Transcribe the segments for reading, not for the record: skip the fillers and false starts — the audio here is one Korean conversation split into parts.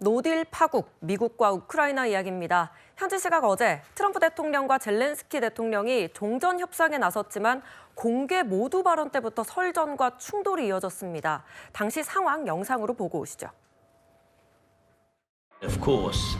노딜 파국, 미국과 우크라이나 이야기입니다. 현지 시각 어제 트럼프 대통령과 젤렌스키 대통령이 종전 협상에 나섰지만 공개 모두 발언 때부터 설전과 충돌이 이어졌습니다. 당시 상황 영상으로 보고 오시죠. Of course,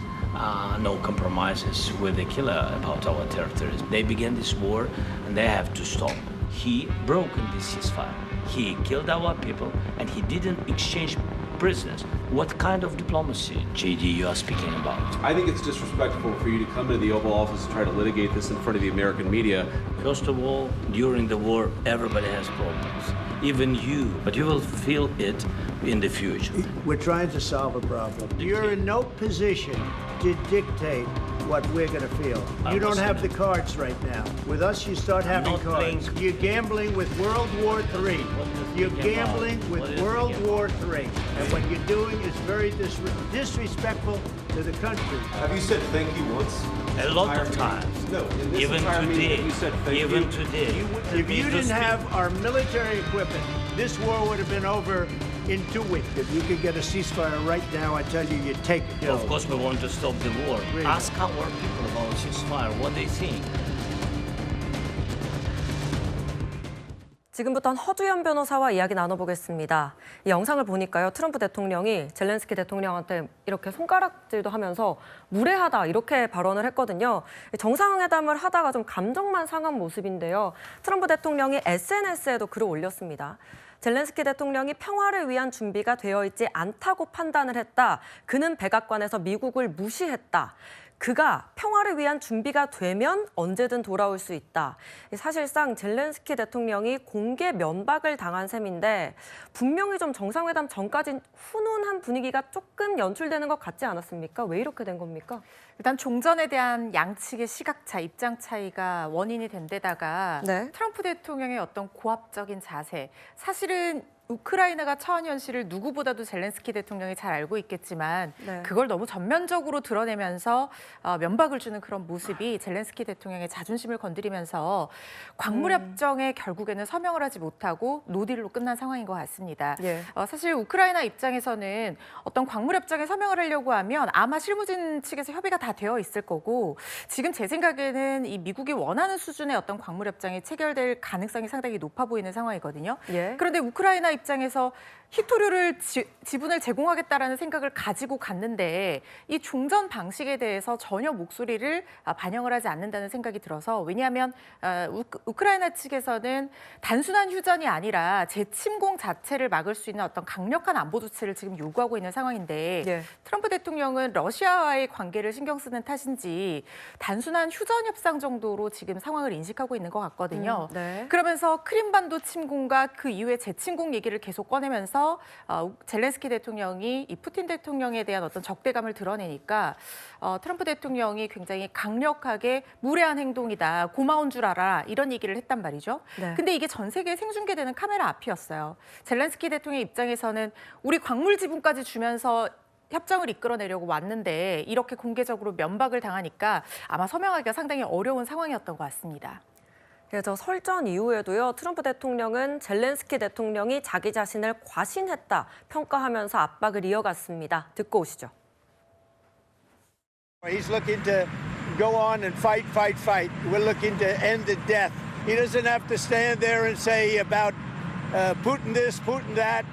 no compromises with the killer about our territories. They began this war and they have to stop. He broke this ceasefire. He killed our people and he didn't exchange prisoners. What kind of diplomacy, JD, you are speaking about? I think it's disrespectful for you to come into the Oval Office and try to litigate this in front of the American media. First of all, during the war, everybody has problems. Even you, but you will feel it in the future. We're trying to solve a problem. You're in no position to dictate what we're going to feel. You don't have the cards right now. With us, you start having not cards. playing. You're gambling with World War III. You're gambling with World War III. And what you're doing is very disrespectful to the country. Have you said thank you once? A lot of times. No, in this Even entire meeting, today. have you said thank Even you? today. If you didn't have our military equipment, this war would have been over in 2 weeks. If you could get a ceasefire right now, I tell you, you'd take it. Of course, we want to stop the war. Really? Ask our people about ceasefire, what they think. 지금부터는 허주연 변호사와 이야기 나눠보겠습니다. 이 영상을 보니까요, 트럼프 대통령이 젤렌스키 대통령한테 이렇게 손가락질도 하면서 무례하다 이렇게 발언을 했거든요. 정상회담을 하다가 좀 감정만 상한 모습인데요. 트럼프 대통령이 SNS에도 글을 올렸습니다. 젤렌스키 대통령이 평화를 위한 준비가 되어 있지 않다고 판단을 했다. 그는 백악관에서 미국을 무시했다. 그가 평화를 위한 준비가 되면 언제든 돌아올 수 있다. 사실상 젤렌스키 대통령이 공개 면박을 당한 셈인데 분명히 좀 정상회담 전까진 훈훈한 분위기가 조금 연출되는 것 같지 않았습니까? 왜 이렇게 된 겁니까? 일단 종전에 대한 양측의 시각차, 입장 차이가 원인이 된 데다가 네. 트럼프 대통령의 어떤 고압적인 자세, 사실은 우크라이나가 처한 현실을 누구보다도 젤렌스키 대통령이 잘 알고 있겠지만 네. 그걸 너무 전면적으로 드러내면서 면박을 주는 그런 모습이 젤렌스키 대통령의 자존심을 건드리면서 광물협정에 결국에는 서명을 하지 못하고 노딜로 끝난 상황인 것 같습니다. 예. 사실 우크라이나 입장에서는 어떤 광물협정에 서명을 하려고 하면 아마 실무진 측에서 협의가 다 되어 있을 거고 지금 제 생각에는 이 미국이 원하는 수준의 어떤 광물협정이 체결될 가능성이 상당히 높아 보이는 상황이거든요. 예. 그런데 우크라이나 입장에서 희토류를 지분을 제공하겠다라는 생각을 가지고 갔는데 이 종전 방식에 대해서 전혀 목소리를 반영을 하지 않는다는 생각이 들어서 왜냐하면 우크라이나 측에서는 단순한 휴전이 아니라 재침공 자체를 막을 수 있는 어떤 강력한 안보 조치를 지금 요구하고 있는 상황인데 예. 트럼프 대통령은 러시아와의 관계를 신경 쓰는 탓인지 단순한 휴전 협상 정도로 지금 상황을 인식하고 있는 것 같거든요. 네. 그러면서 크림반도 침공과 그 이후에 재침공 얘기를 계속 꺼내면서 젤렌스키 대통령이 이 푸틴 대통령에 대한 어떤 적대감을 드러내니까 트럼프 대통령이 굉장히 강력하게 무례한 행동이다, 고마운 줄 알아 이런 얘기를 했단 말이죠. 네. 근데 이게 전 세계에 생중계되는 카메라 앞이었어요. 젤렌스키 대통령 입장에서는 우리 광물 지분까지 주면서 협정을 이끌어내려고 왔는데 이렇게 공개적으로 면박을 당하니까 아마 서명하기가 상당히 어려운 상황이었던 것 같습니다. 그래서 설전 이후에도요, 트럼프 대통령은 젤렌스키 대통령이 자기 자신을 과신했다 평가하면서 압박을 이어갔습니다. 듣고 오시죠. He's looking to go on and fight. We're looking to end the death. He doesn't have to stand there and say about Putin this, Putin that,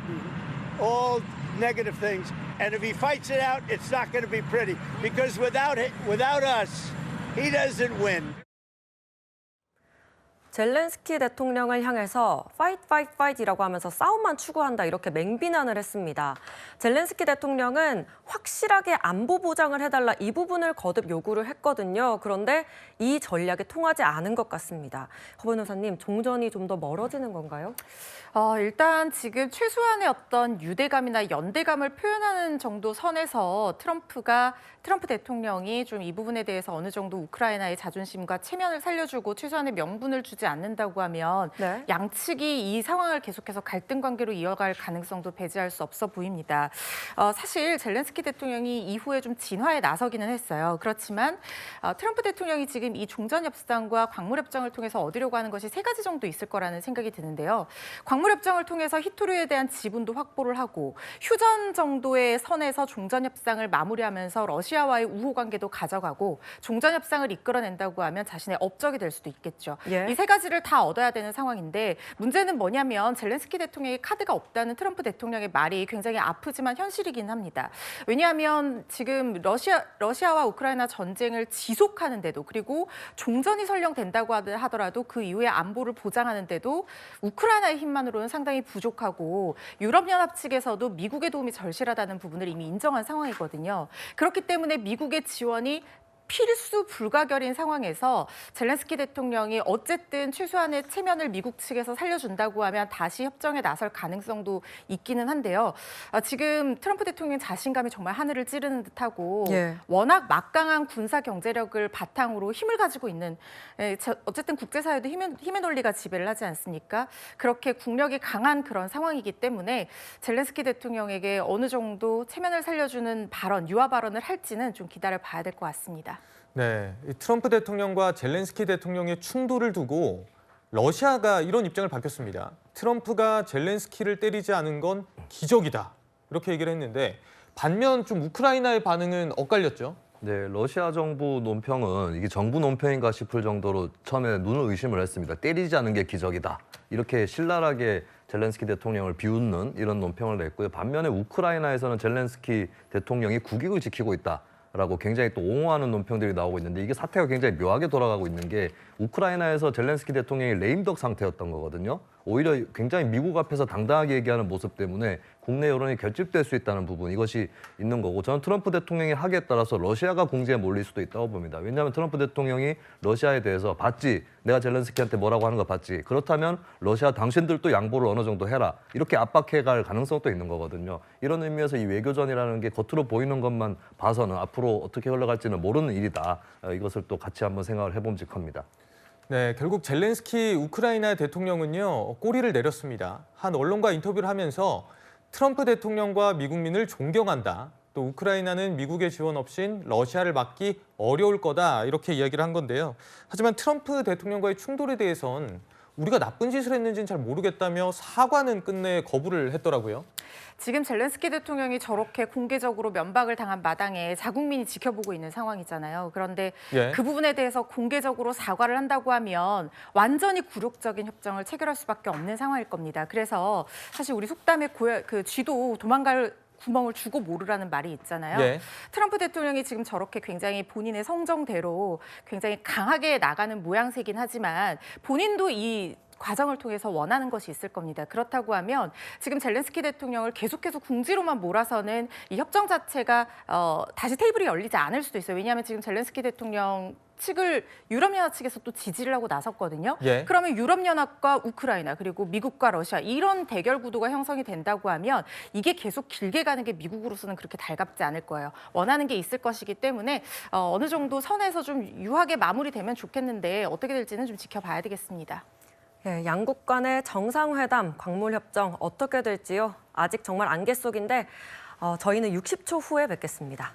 all negative things. And if he fights it out, it's not going to be pretty because without us, he doesn't win. 젤렌스키 대통령을 향해서 fight 이라고 하면서 싸움만 추구한다 이렇게 맹비난을 했습니다. 젤렌스키 대통령은 확실하게 안보 보장을 해달라 이 부분을 거듭 요구를 했거든요. 그런데 이 전략이 통하지 않은 것 같습니다. 허 변호사님, 종전이 좀 더 멀어지는 건가요? 일단 지금 최소한의 어떤 유대감이나 연대감을 표현하는 정도 선에서 트럼프 대통령이 좀 이 부분에 대해서 어느 정도 우크라이나의 자존심과 체면을 살려주고 최소한의 명분을 주지 주지 않는다고 하면 네. 양측이 이 상황을 계속해서 갈등 관계로 이어갈 가능성도 배제할 수 없어 보입니다. 사실 젤렌스키 대통령이 이후에 좀 진화에 나서기는 했어요. 그렇지만 트럼프 대통령이 지금 이 종전협상과 광물협정을 통해서 얻으려고 하는 것이 세 가지 정도 있을 거라는 생각이 드는데요. 광물협정을 통해서 히토류에 대한 지분도 확보를 하고 휴전 정도의 선에서 종전협상을 마무리하면서 러시아와의 우호 관계도 가져가고 종전협상을 이끌어낸다고 하면 자신의 업적이 될 수도 있겠죠. 예. 이 세 가지를 다 얻어야 되는 상황인데 문제는 뭐냐면 젤렌스키 대통령의 카드가 없다는 트럼프 대통령의 말이 굉장히 아프지만 현실이긴 합니다. 왜냐하면 지금 러시아와 우크라이나 전쟁을 지속하는데도 그리고 종전이 설령된다고 하더라도 그 이후에 안보를 보장하는데도 우크라이나의 힘만으로는 상당히 부족하고 유럽연합 측에서도 미국의 도움이 절실하다는 부분을 이미 인정한 상황이거든요. 그렇기 때문에 미국의 지원이 필수 불가결인 상황에서 젤렌스키 대통령이 어쨌든 최소한의 체면을 미국 측에서 살려준다고 하면 다시 협정에 나설 가능성도 있기는 한데요. 지금 트럼프 대통령 자신감이 정말 하늘을 찌르는 듯하고 예. 워낙 막강한 군사 경제력을 바탕으로 힘을 가지고 있는 어쨌든 국제사회도 힘의 논리가 지배를 하지 않습니까? 그렇게 국력이 강한 그런 상황이기 때문에 젤렌스키 대통령에게 어느 정도 체면을 살려주는 발언, 유화 발언을 할지는 좀 기다려 봐야 될 것 같습니다. 네, 이 트럼프 대통령과 젤렌스키 대통령의 충돌을 두고 러시아가 이런 입장을 밝혔습니다. 트럼프가 젤렌스키를 때리지 않은 건 기적이다. 이렇게 얘기를 했는데 반면 좀 우크라이나의 반응은 엇갈렸죠. 네, 러시아 정부 논평은 이게 정부 논평인가 싶을 정도로 처음에 눈을 의심을 했습니다. 때리지 않은 게 기적이다. 이렇게 신랄하게 젤렌스키 대통령을 비웃는 이런 논평을 냈고요. 반면에 우크라이나에서는 젤렌스키 대통령이 국익을 지키고 있다. 라고 굉장히 또 옹호하는 논평들이 나오고 있는데 이게 사태가 굉장히 묘하게 돌아가고 있는 게 우크라이나에서 젤렌스키 대통령이 레임덕 상태였던 거거든요. 오히려 굉장히 미국 앞에서 당당하게 얘기하는 모습 때문에 국내 여론이 결집될 수 있다는 부분 이것이 있는 거고 저는 트럼프 대통령이 하기에 따라서 러시아가 공세에 몰릴 수도 있다고 봅니다. 왜냐하면 트럼프 대통령이 러시아에 대해서 봤지 내가 젤렌스키한테 뭐라고 하는 거 봤지 그렇다면 러시아 당신들도 양보를 어느 정도 해라 이렇게 압박해갈 가능성도 있는 거거든요. 이런 의미에서 이 외교전이라는 게 겉으로 보이는 것만 봐서는 앞으로 어떻게 흘러갈지는 모르는 일이다. 이것을 또 같이 한번 생각을 해봄직합니다. 네, 결국 젤렌스키 우크라이나 대통령은요 꼬리를 내렸습니다. 한 언론과 인터뷰를 하면서 트럼프 대통령과 미국민을 존경한다. 또 우크라이나는 미국의 지원 없인 러시아를 막기 어려울 거다 이렇게 이야기를 한 건데요. 하지만 트럼프 대통령과의 충돌에 대해선 우리가 나쁜 짓을 했는지는 잘 모르겠다며 사과는 끝내 거부를 했더라고요. 지금 젤렌스키 대통령이 저렇게 공개적으로 면박을 당한 마당에 자국민이 지켜보고 있는 상황이잖아요. 그런데 예. 그 부분에 대해서 공개적으로 사과를 한다고 하면 완전히 굴욕적인 협정을 체결할 수밖에 없는 상황일 겁니다. 그래서 사실 우리 속담에 쥐도 도망갈 구멍을 주고 모르라는 말이 있잖아요. 예. 트럼프 대통령이 지금 저렇게 굉장히 본인의 성정대로 굉장히 강하게 나가는 모양새긴 하지만 본인도 이 과정을 통해서 원하는 것이 있을 겁니다. 그렇다고 하면 지금 젤렌스키 대통령을 계속해서 궁지로만 몰아서는 이 협정 자체가 다시 테이블이 열리지 않을 수도 있어요. 왜냐하면 지금 젤렌스키 대통령 측을 유럽연합 측에서 또 지지를 하고 나섰거든요. 예. 그러면 유럽연합과 우크라이나 그리고 미국과 러시아 이런 대결 구도가 형성이 된다고 하면 이게 계속 길게 가는 게 미국으로서는 그렇게 달갑지 않을 거예요. 원하는 게 있을 것이기 때문에 어느 정도 선에서 좀 유하게 마무리되면 좋겠는데 어떻게 될지는 좀 지켜봐야 되겠습니다. 예, 양국 간의 정상회담, 광물협정 어떻게 될지요? 아직 정말 안개 속인데 저희는 60초 후에 뵙겠습니다.